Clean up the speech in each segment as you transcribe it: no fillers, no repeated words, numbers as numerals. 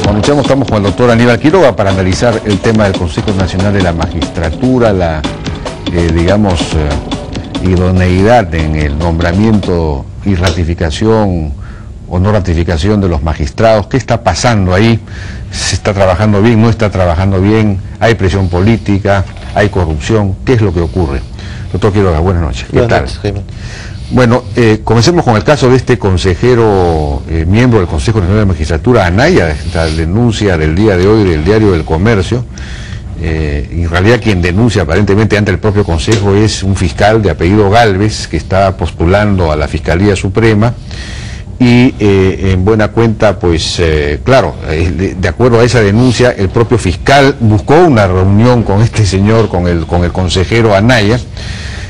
anunciamos, estamos con el doctor Aníbal Quiroga para analizar el tema del Consejo Nacional de la Magistratura, la, idoneidad en el nombramiento y ratificación o no ratificación de los magistrados. ¿Qué está pasando ahí? ¿Se está trabajando bien? ¿No está trabajando bien? ¿Hay presión política? ¿Hay corrupción? ¿Qué es lo que ocurre? Doctor Quiroga, buenas noches. ¿Qué tal? Noches, Jaime. Bueno, comencemos con el caso de este consejero, miembro del Consejo Nacional de la Magistratura, Anaya, esta denuncia del día de hoy del Diario del Comercio. En realidad quien denuncia aparentemente ante el propio Consejo es un fiscal de apellido Gálvez, que está postulando a la Fiscalía Suprema, y en buena cuenta, pues claro, de acuerdo a esa denuncia, el propio fiscal buscó una reunión con este señor, con el consejero Anaya,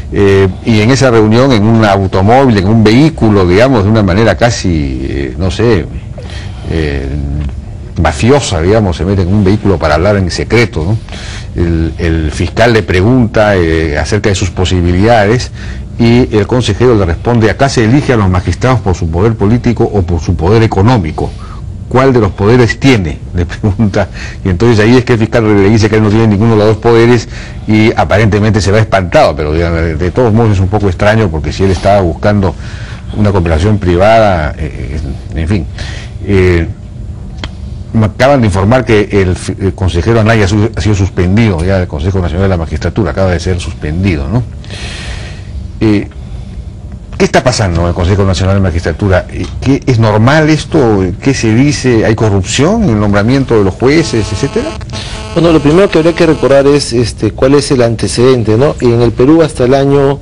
y en esa reunión, en un automóvil, en un vehículo, digamos, de una manera casi, no sé, mafiosa, digamos, se mete en un vehículo para hablar en secreto, ¿no? El fiscal le pregunta acerca de sus posibilidades y el consejero le responde: acá se elige a los magistrados por su poder político o por su poder económico. ¿Cuál de los poderes tiene?, le pregunta, y entonces ahí es que el fiscal le dice que él no tiene ninguno de los dos poderes y aparentemente se va espantado, pero de todos modos es un poco extraño, porque si él estaba buscando una cooperación privada, en fin. Me acaban de informar que el consejero Anaya ha sido suspendido ya del Consejo Nacional de la Magistratura, acaba de ser suspendido, ¿no? ¿Qué está pasando en el Consejo Nacional de la Magistratura? ¿Qué, ¿Es normal esto? ¿Qué se dice? ¿Hay corrupción en el nombramiento de los jueces, etcétera? Bueno, lo primero que habría que recordar es cuál es el antecedente, ¿no? En el Perú hasta el año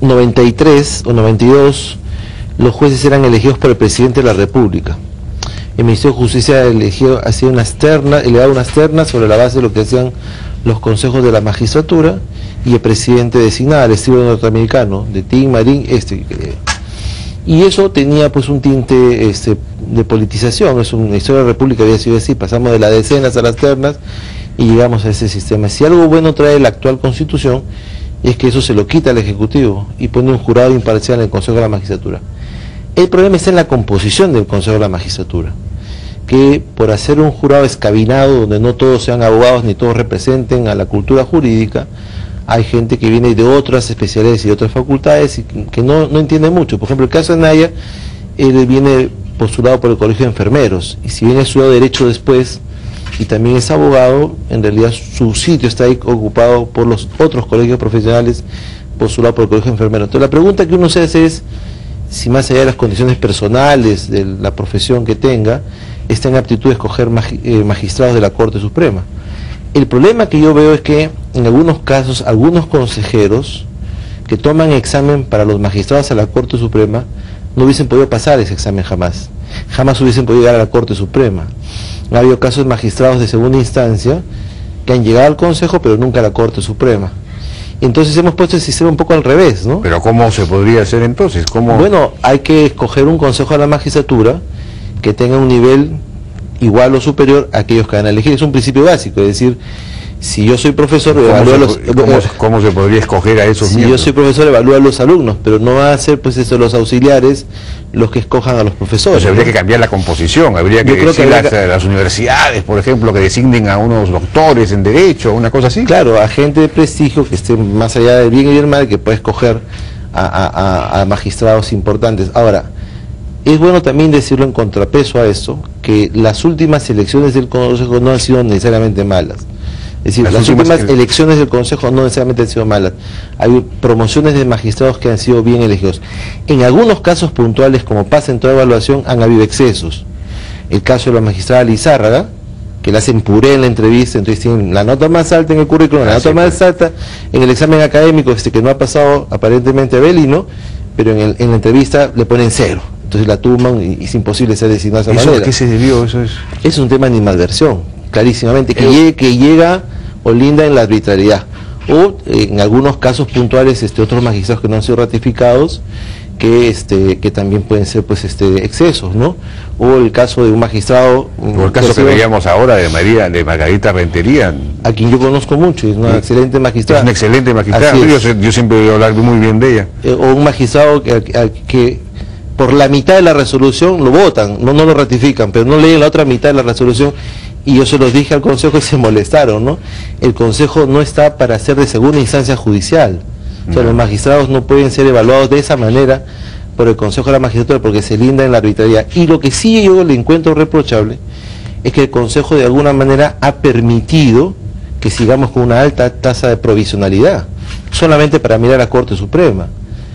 93 o 92, los jueces eran elegidos por el presidente de la República. El Ministerio de Justicia hacía unas ternas, le daba unas ternas sobre la base de lo que hacían los consejos de la magistratura, y el presidente designaba al estilo norteamericano, de Tim Marín, y eso tenía pues un tinte de politización. La historia de la República había sido así: pasamos de las decenas a las ternas y llegamos a ese sistema. Si algo bueno trae la actual Constitución, es que eso se lo quita al Ejecutivo y pone un jurado imparcial en el Consejo de la Magistratura. El problema está en la composición del Consejo de la Magistratura, que por hacer un jurado escabinado, donde no todos sean abogados ni todos representen a la cultura jurídica, hay gente que viene de otras especialidades y de otras facultades y que no entiende mucho. Por ejemplo, el caso de Anaya, él viene postulado por el Colegio de Enfermeros, y si bien ha estudiado Derecho después y también es abogado, en realidad su sitio está ahí ocupado por los otros colegios profesionales postulados por el Colegio de Enfermeros. Entonces la pregunta que uno se hace es si, más allá de las condiciones personales de la profesión que tenga, está en aptitud de escoger magistrados de la Corte Suprema. El problema que yo veo es que en algunos casos, algunos consejeros que toman examen para los magistrados a la Corte Suprema no hubiesen podido pasar ese examen jamás hubiesen podido llegar a la Corte Suprema. Ha habido casos de magistrados de segunda instancia que han llegado al Consejo pero nunca a la Corte Suprema. Entonces hemos puesto el sistema un poco al revés, ¿no? Pero ¿cómo se podría hacer entonces? ¿Cómo? Bueno, hay que escoger un Consejo de la Magistratura que tenga un nivel igual o superior a aquellos que van a elegir. Es un principio básico, es decir, si yo soy profesor, ¿Cómo se podría escoger a esos miembros? Si yo soy profesor, evalúo a los alumnos, pero no va a ser pues los auxiliares los que escojan a los profesores. Pues habría que cambiar la composición, habría que decir las universidades, por ejemplo, que designen a unos doctores en Derecho, una cosa así. Claro, a gente de prestigio que esté más allá del bien y del mal, que pueda escoger a magistrados importantes. Ahora, es bueno también decirlo en contrapeso a esto, que las últimas elecciones del Consejo no han sido necesariamente malas. Es decir, las últimas elecciones del Consejo no necesariamente han sido malas. Hay promociones de magistrados que han sido bien elegidos. En algunos casos puntuales, como pasa en toda evaluación, han habido excesos. El caso de la magistrada Lizárraga, que la hacen puré en la entrevista, entonces tienen la nota más alta en el currículum, la nota más alta en el examen académico, que no ha pasado aparentemente a Belino, pero en la entrevista le ponen 0. Entonces la tumban y es imposible ser designado de esa manera. ¿A qué se debió? Es un tema de animadversión, clarísimamente, que llega o linda en la arbitrariedad. O en algunos casos puntuales otros magistrados que no han sido ratificados, que también pueden ser pues excesos, ¿no? O el caso de un magistrado, o el caso que veíamos ahora de Margarita Rentería, a quien yo conozco mucho, es una excelente magistrada. Es una excelente magistrada, yo siempre voy a hablar muy bien de ella. O un magistrado que por la mitad de la resolución lo votan, no lo ratifican, pero no leen la otra mitad de la resolución. Y yo se los dije al Consejo y se molestaron, ¿no? El Consejo no está para ser de segunda instancia judicial. O sea, los magistrados no pueden ser evaluados de esa manera por el Consejo de la Magistratura porque se linda en la arbitrariedad. Y lo que sí yo le encuentro reprochable es que el Consejo de alguna manera ha permitido que sigamos con una alta tasa de provisionalidad, solamente para mirar a la Corte Suprema.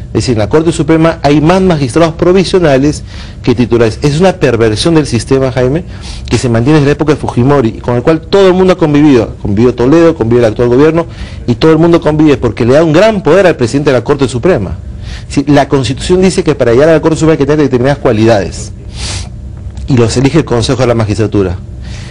Es decir, en la Corte Suprema hay más magistrados provisionales que titulares. Es una perversión del sistema, Jaime, que se mantiene desde la época de Fujimori, con el cual todo el mundo ha convivido. Convivió Toledo, convive el actual gobierno, y todo el mundo convive porque le da un gran poder al presidente de la Corte Suprema. La Constitución dice que para llegar a la Corte Suprema hay que tener determinadas cualidades, y los elige el Consejo de la Magistratura.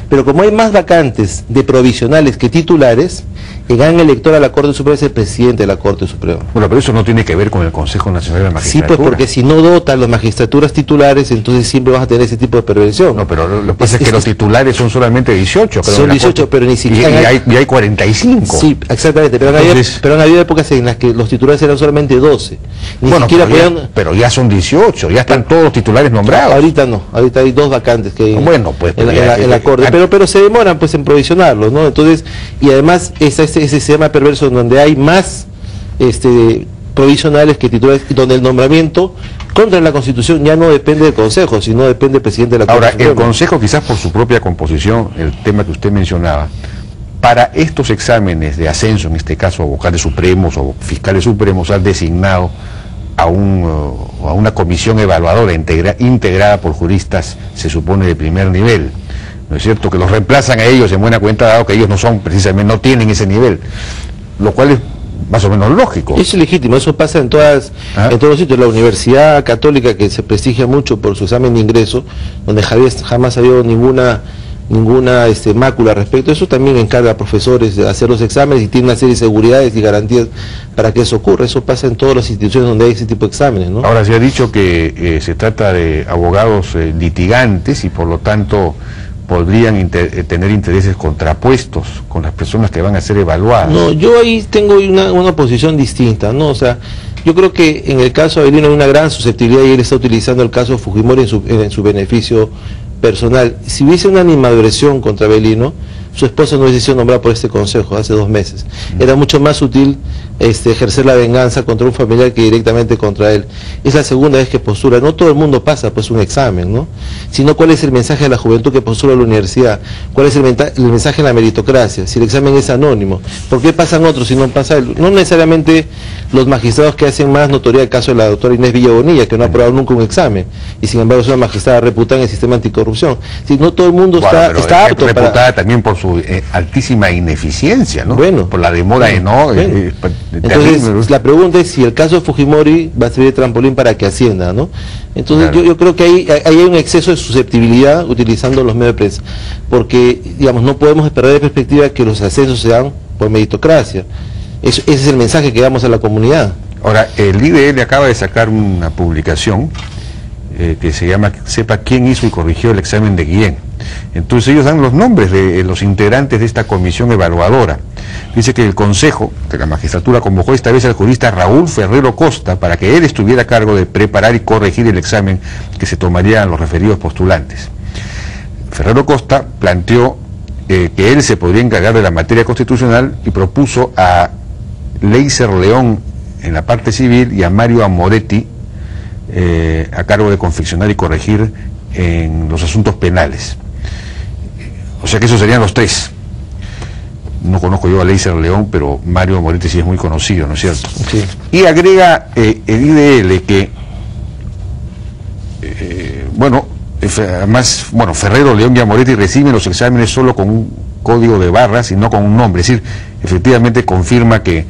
Pero como hay más vacantes de provisionales que titulares, el gran elector a la Corte Suprema es el presidente de la Corte Suprema. Bueno, pero eso no tiene que ver con el Consejo Nacional de la Magistratura. Sí, pues porque si no dotan las magistraturas titulares, entonces siempre vas a tener ese tipo de perversión. No, pero lo que pasa es que los titulares son solamente 18. Creo, son 18, pero ni siquiera... Y hay 45. Sí, exactamente, pero han habido épocas en las que los titulares eran solamente 12. Ni siquiera pero ya son 18, ya están todos los titulares nombrados. Ahorita no, ahorita hay 2 vacantes que hay en la Corte, pero se demoran pues en provisionarlos, ¿no? Entonces, y además ese sistema perverso donde hay más provisionales que titulares, y donde el nombramiento contra la Constitución ya no depende del Consejo, sino depende del presidente de la Corte. Ahora, el Consejo, quizás por su propia composición, el tema que usted mencionaba, para estos exámenes de ascenso, en este caso vocales supremos o fiscales supremos, han designado a una comisión evaluadora integrada por juristas, se supone, de primer nivel. ¿No es cierto? Que los reemplazan a ellos en buena cuenta, dado que ellos no son, precisamente, no tienen ese nivel, lo cual es más o menos lógico. Eso es legítimo, eso pasa en todos los sitios. La Universidad Católica, que se prestigia mucho por su examen de ingreso, donde jamás ha habido ninguna mácula respecto a eso, también encarga a profesores de hacer los exámenes y tiene una serie de seguridades y garantías para que eso ocurra. Eso pasa en todas las instituciones donde hay ese tipo de exámenes, ¿no? Ahora, se ha dicho que se trata de abogados litigantes y por lo tanto podrían tener intereses contrapuestos con las personas que van a ser evaluadas. No, yo ahí tengo una posición distinta, ¿no? O sea, yo creo que en el caso de Avelino hay una gran susceptibilidad y él está utilizando el caso de Fujimori en su beneficio personal. Si hubiese una animadversión contra Avelino, su esposa no hubiese sido nombrada por este Consejo hace 2 meses. Era mucho más útil ejercer la venganza contra un familiar que directamente contra él. Es la segunda vez que postula. No todo el mundo pasa pues un examen, ¿no? Sino cuál es el mensaje de la juventud que postula a la universidad, cuál es el mensaje de la meritocracia, si el examen es anónimo, ¿por qué pasan otros y no pasa él? No necesariamente los magistrados que hacen más notoriedad, el caso de la doctora Inés Villabonilla, que no ha aprobado nunca un examen, y sin embargo es una magistrada reputada en el sistema anticorrupción. Si no todo el mundo está apto reputada para... también por su altísima ineficiencia, ¿no? Bueno, por la demora de no... Entonces, la pregunta es si el caso de Fujimori va a servir de trampolín para que ascienda, ¿no? Entonces, claro, yo creo que ahí hay un exceso de susceptibilidad utilizando los medios de prensa, porque, digamos, no podemos perder de perspectiva que los ascensos se dan por meritocracia. Ese es el mensaje que damos a la comunidad. Ahora, el IDL acaba de sacar una publicación que se llama Sepa quién hizo y corrigió el examen de Guillén. Entonces ellos dan los nombres de los integrantes de esta comisión evaluadora. Dice que el Consejo de la Magistratura convocó esta vez al jurista Raúl Ferrero Costa para que él estuviera a cargo de preparar y corregir el examen que se tomarían los referidos postulantes. Ferrero Costa planteó que él se podría encargar de la materia constitucional y propuso a Leiser León en la parte civil y a Mario Amoretti a cargo de confeccionar y corregir en los asuntos penales. O sea que esos serían los 3. No conozco yo a Leiser León, pero Mario Amoretti sí es muy conocido, ¿no es cierto? Sí. Y agrega el IDL que, además, Ferrero, León y Amoretti reciben los exámenes solo con un código de barras y no con un nombre. Es decir, efectivamente confirma que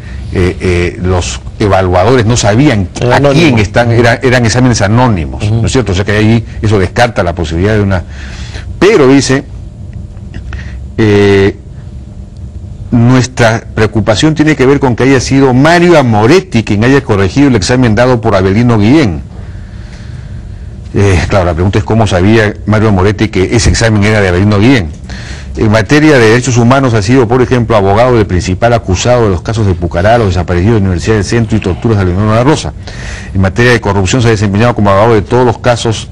los evaluadores no sabían a quién eran exámenes anónimos, ¿no es cierto? O sea que ahí eso descarta la posibilidad de una... Pero dice, nuestra preocupación tiene que ver con que haya sido Mario Amoretti quien haya corregido el examen dado por Avelino Guillén. Claro, la pregunta es cómo sabía Mario Amoretti que ese examen era de Avelino Guillén. En materia de derechos humanos ha sido, por ejemplo, abogado del principal acusado de los casos de Pucará, los desaparecidos de la Universidad del Centro y torturas de Leonardo La Rosa. En materia de corrupción se ha desempeñado como abogado de todos los casos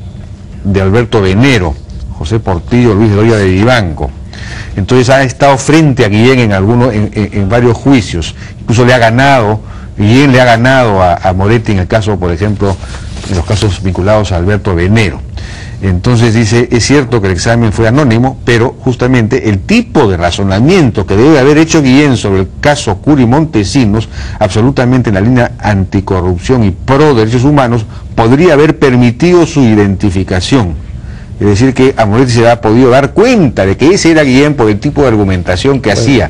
de Alberto Venero, José Portillo, Luis Doria de Vivanco. Entonces ha estado frente a Guillén en varios juicios. Incluso Guillén le ha ganado a Moretti en el caso, por ejemplo, en los casos vinculados a Alberto Venero. Entonces dice, es cierto que el examen fue anónimo, pero justamente el tipo de razonamiento que debe haber hecho Guillén sobre el caso Curi Montesinos, absolutamente en la línea anticorrupción y pro derechos humanos, podría haber permitido su identificación. Es decir, que a Moretti se ha podido dar cuenta de que ese era Guillén por el tipo de argumentación que hacía.